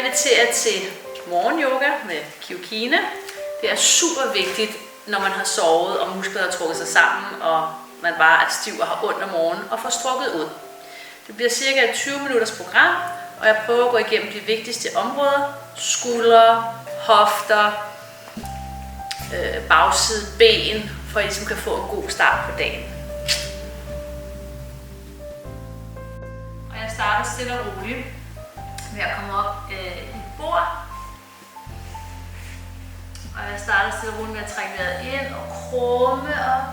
inviterer til morgenyoga med Kyokina. Det er super vigtigt, når man har sovet og muskler har trukket sig sammen, og man bare er stiv og har ondt om morgenen og får strukket ud. Det bliver cirka et 20 minutters program, og jeg prøver at gå igennem de vigtigste områder. Skuldre, hofter, bagside, ben, for at I ligesom kan få en god start på dagen. Og jeg starter stille og roligt ved at komme op i et bord. Og jeg starter stille og roligt med at trække vejret ind og krumme op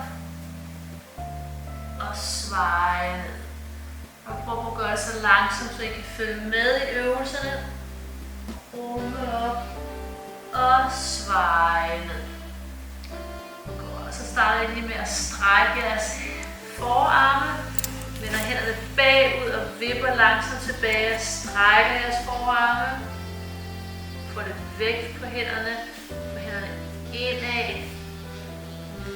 og sveje ned. Og prøv at gøre det så langsomt, så I kan følge med i øvelserne. Krumme op og sveje ned. Godt. Så starter I lige med at strække jeres forarme. Vender hænderne bagud og vipper langsomt tilbage og strækker jeres forarme. Få lidt vægt på hænderne. Få hænderne indad.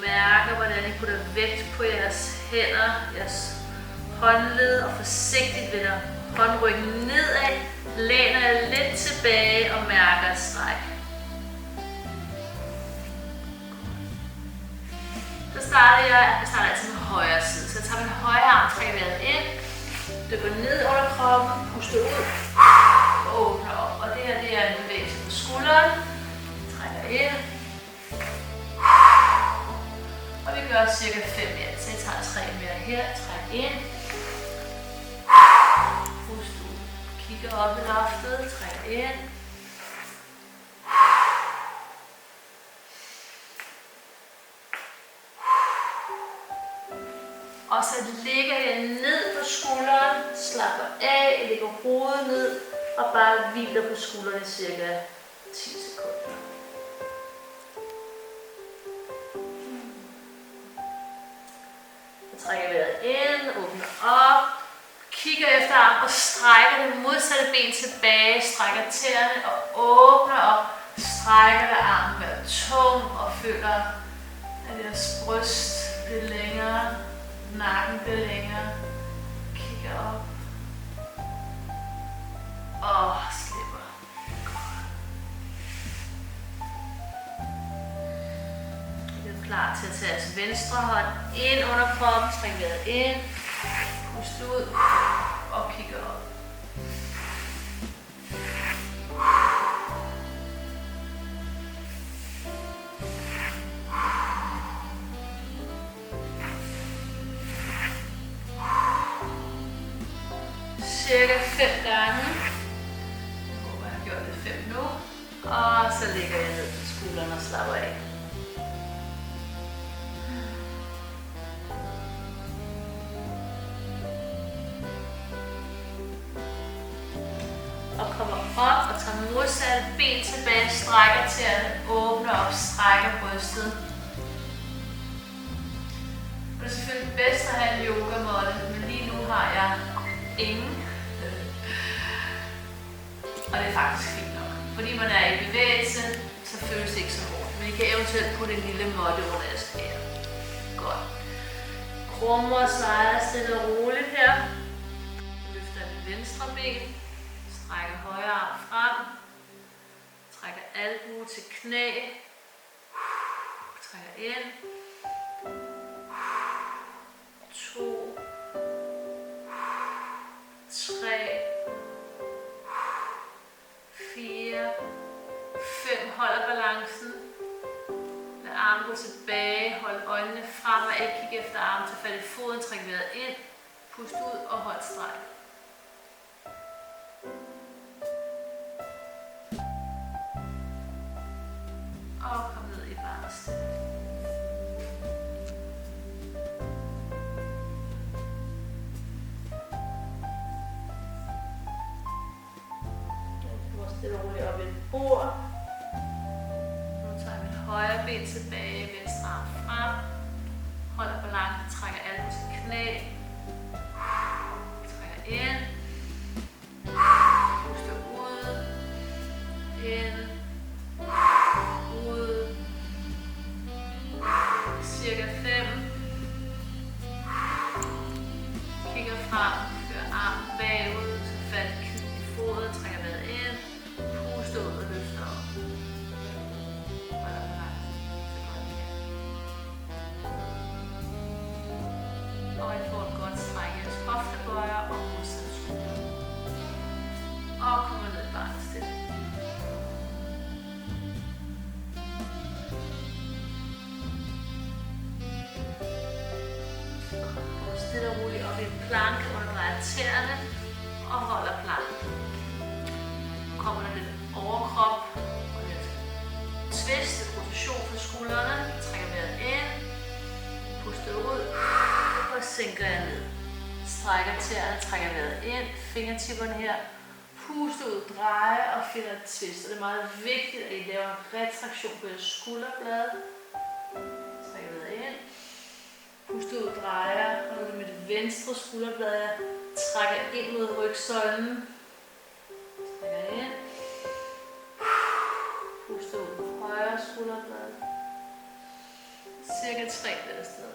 Mærker, hvordan I putter vægt på jeres hænder, jeres håndled, og forsigtigt vender håndryggen nedad. Læner jer lidt tilbage og mærker et stræk. Så starter jeg altid med højre side. Så jeg tager min højre arm, trækker vejret ind, dypper ned under kroppen, puster ud og åbner op. Og det her, det er en bevægelse på skulderen. Trækker ind. Og vi gør cirka 5 mere. Så jeg tager 3 mere her. Træk ind. Pust ud. Kigger op i loftet. Træk ind. Og så ligger jeg ned på skulderen, slapper af, jeg lægger hovedet ned og bare hviler på skulderen i cirka 10 sekunder. Så trækker vejret ind, åbner op, kigger efter armen og strækker det modsatte ben tilbage, strækker tæerne og åbner op, strækker der armen være tung og føler, at jeres bryst bliver længere. Nakken bliver længere. Kigger op. Og slipper. Vi er klar til at tage jeres venstre hånd ind under kroppen. Træk vejret ind. Pust ud. Og kigger op. Cirka 5 gange. Jeg håber, jeg har gjort det 5 nu. Og så lægger jeg ned på skulderen og slapper af. Og kommer op og tager modsatte ben tilbage, strækker tæerne, åbner op, strækker brystet. Det er selvfølgelig bedst at have en yogamåtte, men lige nu har jeg ingen. Og det er faktisk fint nok. Fordi man er i bevægelse, så føles det ikke så hårdt. Men I kan eventuelt putte en lille måtte under jeres knæ. Godt. Krummer og svejer stille og roligt her. Løfter det venstre ben. Strækker højre arm frem. Trækker albue til knæ. Trækker ind. 2. 3, 4, 5, holder balancen. Lad armen gå tilbage, hold øjnene frem og ikke kigge efter armen, tag fat i foden, træk vejret ind, pust ud og hold streg. Og kom ned i barnestilling. Stille og roligt op i et bord. Nu tager jeg mit højre ben tilbage, venstre arm frem. Holder balancen, trækker albuen til knæ. Trækker ind. Puster ud. Ind. Ud. Cirka 5. Kigger frem, fører armen bagud, så fat i foden, trækker vejret ind. twist, rotation for skuldrene. Trækker vejret ind, puster ud og sænker jeg ned. Strækker tæerne, trækker vejret ind, fingertipperne her. Puster ud, drejer og finder et twist. Og det er meget vigtigt, at I laver en retraktion på jeres skulderblad. Trækker vejret ind. Puster ud, drejer. Og nu er det mit venstre skulderblad. Jeg trækker ind mod rygsøjlen. Trækker ind. Puster ud, højre skulderblad. Cirka 3 hver sted.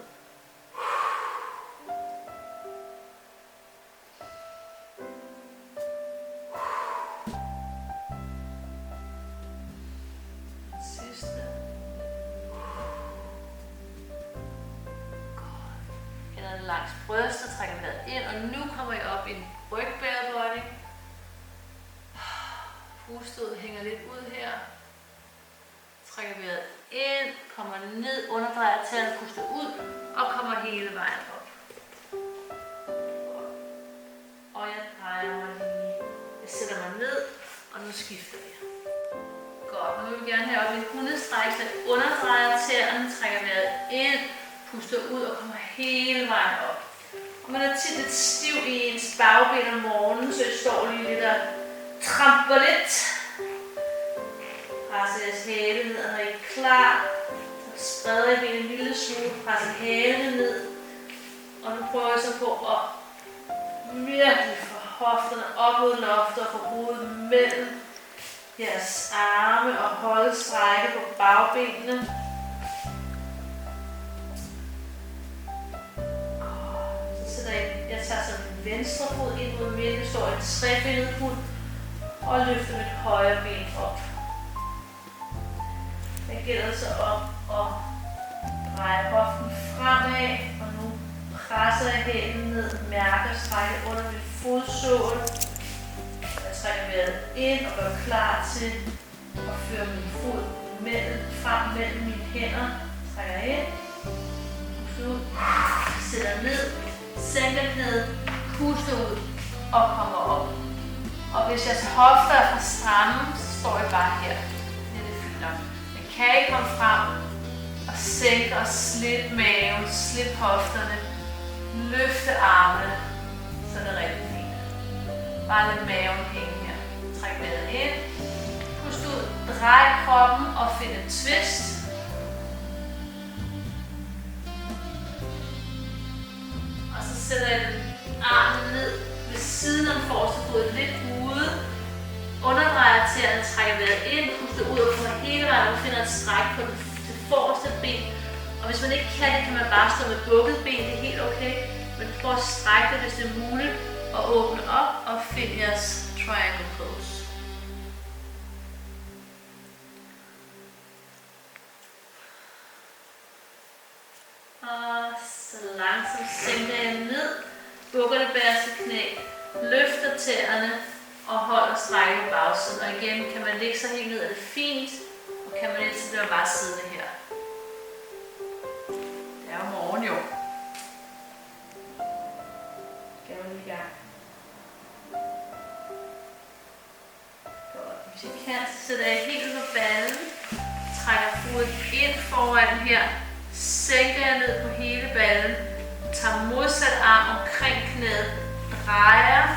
Langs brystet, trækker vejret ind, og nu kommer jeg op i en rygbærebøjning. Pustet ud, hænger lidt ud her. Trækker vejret ind, kommer ned, underdrejer tæerne, puster ud, og kommer hele vejen op. Og jeg drejer mig lige. Jeg sætter mig ned, og nu skifter jeg. Godt, nu vil vi gerne have op i en hundestræk, så jeg underdrejer tæerne, trækker vejret ind, puster ud og kommer hele vejen op. Og man er tit lidt stiv i ens bagben om morgenen, så jeg står lige lidt og tramper lidt. Presser jeres hale ned, og når I er klar, så spreder jeg benet en lille smule, presser halen ned. Og nu prøver jeg så på at virkelig få hofterne op mod loftet og få hovedet mellem jeres arme og holde strække på bagbenene. Jeg tager så min venstre fod ind mod midten, står i et trebenet hund og løfter mit højre ben op. Jeg gælder så op og drejer hoften fremad, og nu presser jeg hælen ned, mærker strækket under mit fodsål. Jeg trækker vejret ind og gør klar til at føre min fod frem mellem mine hænder. Trækker ind, puster ud, sætter ned. Sænker knæet, puster ud og kommer op. Og hvis jeres hofter er for stramme, så står I bare her. Det er det fint nok. Men kan I komme frem og sænke og slippe maven, slippe hofterne, løfte armene, så er det rigtig fint. Bare lad maven hænge her. Træk vejret ind, pust ud, drej kroppen og find et twist. Sætter jeg armen ned ved siden af forreste fod, lidt ude. Underdrejer tæerne, trækker vejret ind, puster ud og kommer hele vejen og finder et stræk på det forreste ben. Og hvis man ikke kan det, kan man bare stå med bukket ben, det er helt okay. Men prøv at strække det, hvis det er muligt, og åbne op og find jeres triangle pose. Og så langsomt sænker jeg ned, bukker det bagerste knæ, løfter tæerne og holder strækket på bagsiden. Og igen, kan man lægge sig helt ned, er det fint, og kan man ikke, så bliver man bare siddende her. Det er jo morgen jo. Skal man lige i gang. Godt. Hvis I kan, så sætter jeg helt på ballen, trækker foden ind foran her. Sænker jeg ned på hele ballen, tager modsat arm omkring knæet, drejer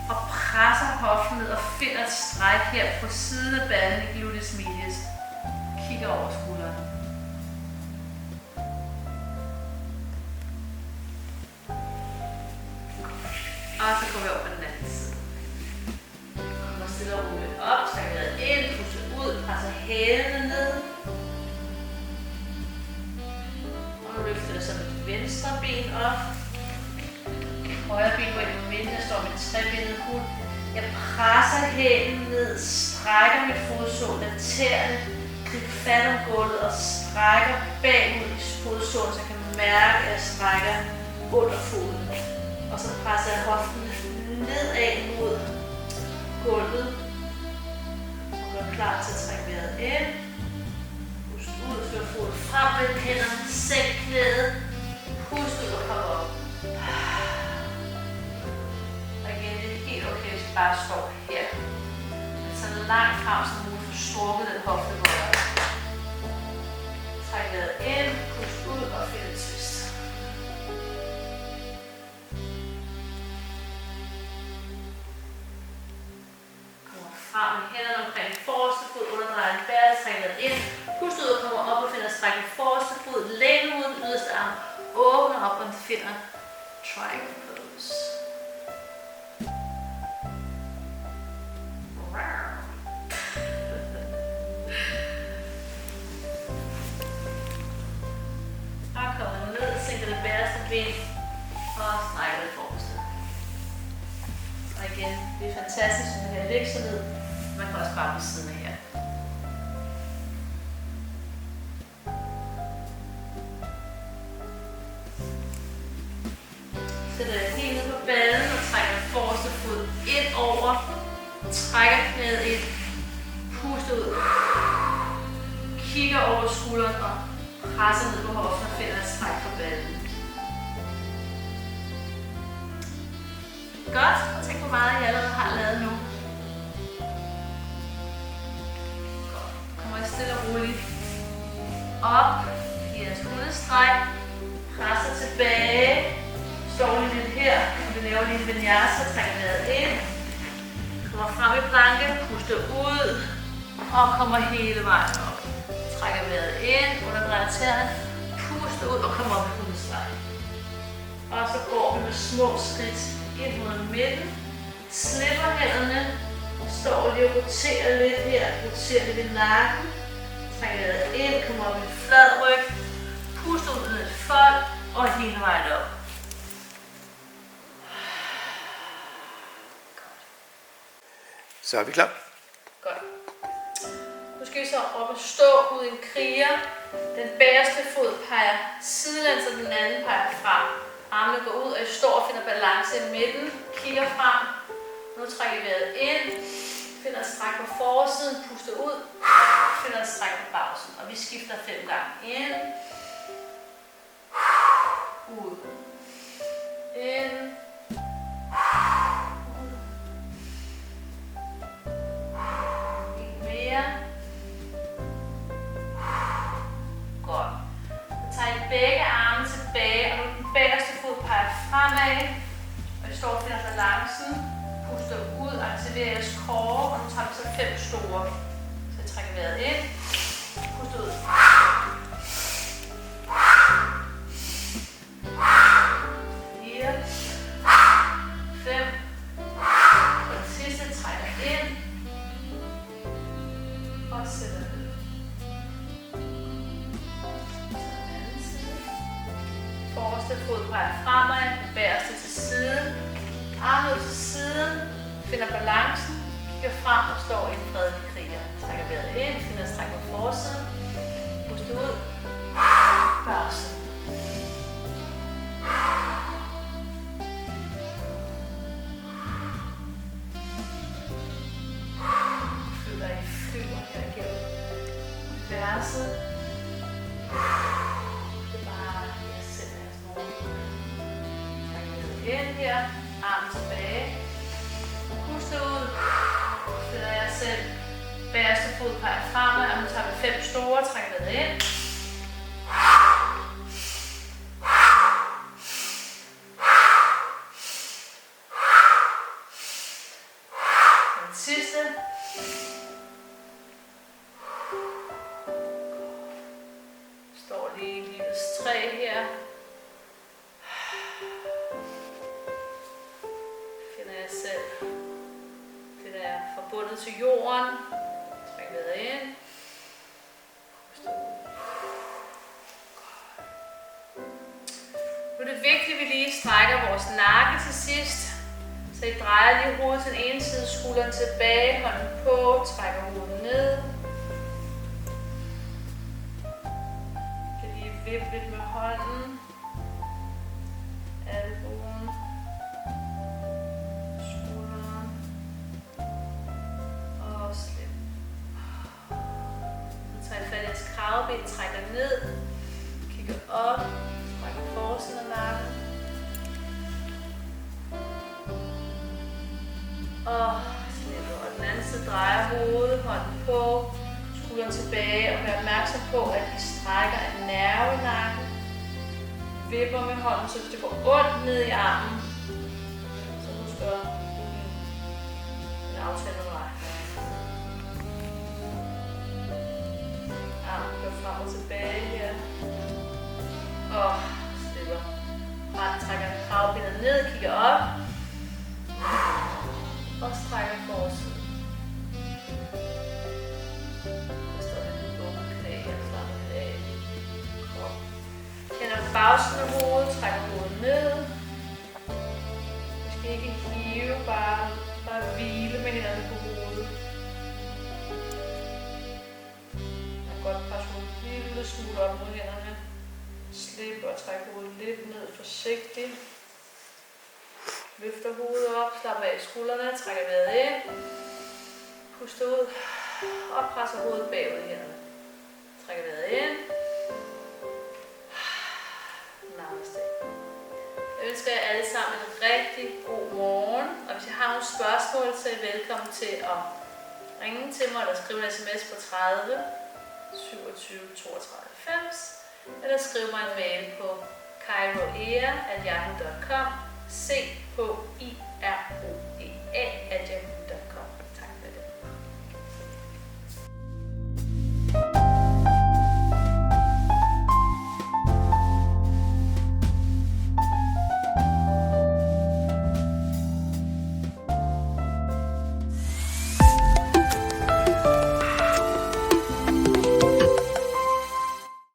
og presser hoften ned og finder et stræk her på siden af ballen i gluteus medius. Kigger over skulderen. Og så går vi over på den anden side. Kommer stille og roligt op, trækker vejret ind, puster ud, presser hælene ned. Nu løfter jeg så mit venstre ben op. Højre ben går ind i midten. Jeg står med et trebenet hund. Jeg presser hælen ned, strækker mit fodsål, lader tæerne gribe fat om gulvet og strækker bagud i fodsålen, så jeg kan mærke, at jeg strækker under foden. Og så presser jeg hoften nedad mod gulvet og gør klar til at trække vejret ind. Ud, før foden frem med hænderne, sænk knæet, pust ud og kom op. Og igen, det er helt okay, hvis I bare står her. Men så langt frem som muligt, for strukket den frem med hænderne omkring forreste fod, underdrejer en bære, trækker ind, pust ud og kommer op og finder stræk i forreste fod, læn mod den yderste arm, åbner op og finder triangle pose. Og kommer ned, sænker det bagerste ben og strækker det forreste. Og igen, det er fantastisk, at man kan lægge sig ned. Man kan også bare blive siddende her. Sætter jeg helt ned på ballen og trækker den forreste fod ind over. Trækker knæet ind. Puster ud. Kigger over skulderen og presser ned på hoften og finder et stræk fra ballen. Godt, og tænk hvor meget I allerede har lavet nu. Godt, kommer I stille og roligt op i jeres hundestræk, presser tilbage, står lige lidt her, og vi laver lige en vinyasa, trækker vejret ind, kommer frem i planke, puster ud og kommer hele vejen op. Trækker vejret ind, underdrejer tæerne, puster ud og kommer op i hundestræk. Og så går vi med små skridt ind mod midten, slipper hænderne, står lige og roterer lidt her, roterer lidt i nakken, trækker vejret ind, kommer op i en flad ryg, puster ud med et fold og hele vejen op. Så er vi klar. Godt. Nu skal vi så op og stå ud i en kriger. Den bagerste fod peger sidelæns, og den anden peger frem. Armene går ud, og jeg står og finder balance i midten, kigger frem. Nu trækker vi vejret ind, finder et stræk på forsiden, puster ud, finder et stræk på bagsiden. Og vi skifter 5 gange. Ind, ud, ind, ud. En mere. Godt. Så tager I begge arme tilbage, og nu den bagerste fod peger fremad. Og I står og finder balancen. Puster ud, aktiverer jeres core, og nu tager vi så 5 store. Så jeg trækker vejret ind. Puster ud. 4, 5. Og den sidste trækker ind. Og sætter ned. Forreste fod peger fremad, bagerste til siden, armen ud til siden, finder balancen, kigger frem og står i en fredelig kriger. Trækker vejret ind, finder stræk på forsiden, puster ud, bagsiden. Føler I flyver her igennem universet. Ind her, armen tilbage, puster ud, finder jeg selv bagerste fod peger fremad, og nu tager vi 5 store, trækker vejret ind. Den sidste. Står lige i livets træ her. Selv. Det der er forbundet til jorden. Træk vejret ind. Nu er det vigtigt, at vi lige strækker vores nakke til sidst. Så I drejer lige hovedet til den ene side, skulderen tilbage, hånden på, trækker hovedet ned. I kan lige vippe lidt med hånden. Albuen. Kravben, trækker ned, kigger op, trækker forsiden af nakken. Og slipper. Og den anden side drejer hovedet, hånden på, skulderen tilbage og vær opmærksom på, at I strækker en nerve i nakken. Vipper med hånden, så hvis det går ondt ned i armen, så husk at bruge en aftale med mig. frem og tilbage her. Og slipper. Trækker kravbenet ned, kigger op. Og strækker forsiden. Der står en lille åben knæ her, slapper lidt af. Krop. Kender bagsiden af hovedet, trækker hovedet ned. Vi skal ikke hive, bare hvile med hænderne på hovedet. Godt presse hovedet en lille smule op mod hænderne. Slip og træk hovedet lidt ned forsigtigt. Løfter hovedet op, slapper af skuldrene, trækker vejret ind. Puster ud og presser hovedet bagud i hænderne. Trækker vejret ind. Namaste. Jeg ønsker jer alle sammen en rigtig god morgen. Og hvis I har nogle spørgsmål, så er I velkommen til at ringe til mig eller skrive en sms på 30 27 32 90, eller skriv mig en mail på kairoea@yahoo.com, CHIROEA